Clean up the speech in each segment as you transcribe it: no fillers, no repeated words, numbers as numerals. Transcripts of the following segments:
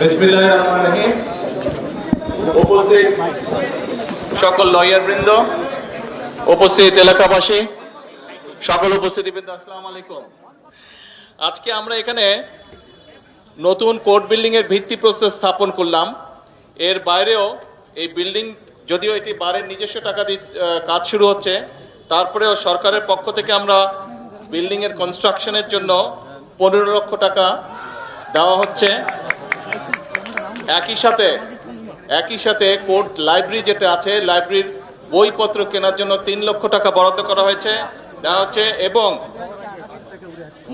বিসমিল্লাহিররহমানিররহিম। উপস্থিত সকল লয়ার বৃন্দ, উপস্থিত এলাকাবাসী, সকল উপস্থিতিবৃন্দ, আসসালামু আলাইকুম। আজকে আমরা এখানে নতুন কোর্ট বিল্ডিং এর ভিত্তিপ্রস্তর স্থাপন করলাম। এর বাইরেও এই বিল্ডিং, যদিও এটি বারের নিজস্ব টাকা দিয়ে কাজ শুরু হচ্ছে, তারপরেও সরকারের পক্ষ থেকে আমরা বিল্ডিং এর কনস্ট্রাকশনের জন্য 15 লক্ষ টাকা দেওয়া হচ্ছে। একই সাথে কোর্ট লাইব্রেরি যেটা আছে, লাইব্রেরির বইপত্র কেনার জন্য 3 লক্ষ টাকা বরাদ্দ করা হয়েছে, দেওয়া হচ্ছে, এবং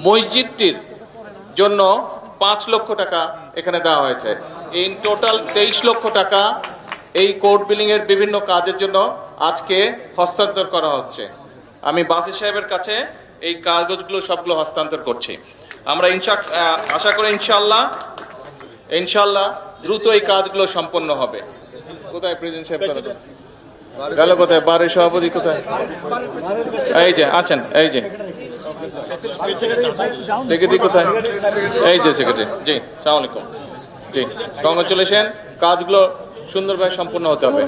মসজিদটির জন্য 5 লক্ষ টাকা এখানে দেওয়া হয়েছে। ইন টোটাল 23 লক্ষ টাকা এই কোর্ট বিল্ডিং এর বিভিন্ন কাজের জন্য আজকে হস্তান্তর করা হচ্ছে। আমি বাসি সাহেবের কাছে এই কাগজগুলো সবগুলো হস্তান্তর করছি। আমরা আশা করি ইনশাল্লাহ দ্রুত এই কাজগুলো সম্পন্ন হবে। কোথায় প্রেসিডেন্ট সাহেব গেল? কোথায় বারের সভাপতি? কোথায়? এই যে আছেন, এই যে সেক্রেটারি কোথায়? এই যে সেক্রেটারি। জি, আসসালামু আলাইকুম। জি, কংগ্রেচুলেশন। কাজগুলো সুন্দরভাবে সম্পন্ন হতে হবে।